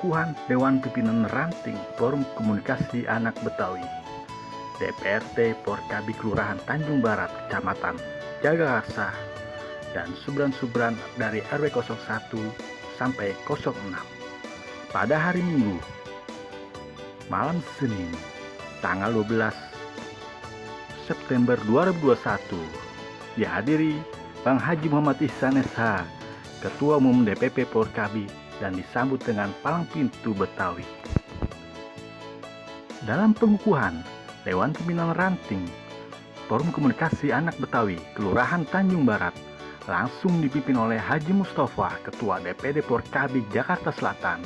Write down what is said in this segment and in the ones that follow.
pengukuhan Dewan Pimpinan Ranting Forum Komunikasi Anak Betawi DPRT Porkabi Kelurahan Tanjung Barat, Kecamatan Jagakarsa, dan subran-subran dari RW 01 sampai 06 pada hari Minggu malam Senin tanggal 12 September 2021 dihadiri Bang Haji Muhammad Ihsan SH, Ketua Umum DPP Porkabi, dan disambut dengan palang pintu Betawi. Dalam pengukuhan Dewan Pimpinan Ranting Forum Komunikasi Anak Betawi Kelurahan Tanjung Barat langsung dipimpin oleh Haji Mustafa, Ketua DPD Porkabi Jakarta Selatan,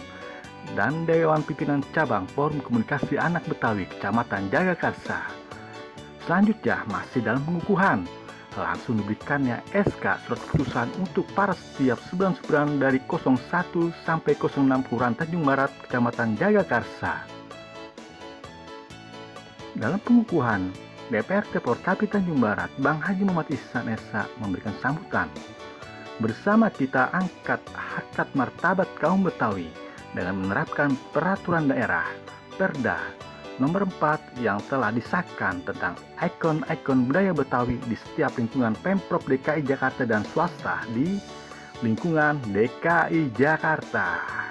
dan Dewan Pimpinan Cabang Forum Komunikasi Anak Betawi Kecamatan Jagakarsa. Selanjutnya, masih dalam pengukuhan, langsung diberikannya SK surat keputusan untuk para setiap subran-subran dari 01 sampai 06 Kelurahan Tanjung Barat Kecamatan Jagakarsa. Dalam pengukuhan, DPRT Porkabi Tanjung Barat, Bang Haji Muhammad Ihsan SH memberikan sambutan. Bersama kita angkat harkat martabat kaum Betawi dengan menerapkan peraturan daerah Perda nomor 4 yang telah disahkan tentang ikon-ikon budaya Betawi di setiap lingkungan Pemprov DKI Jakarta dan swasta di lingkungan DKI Jakarta.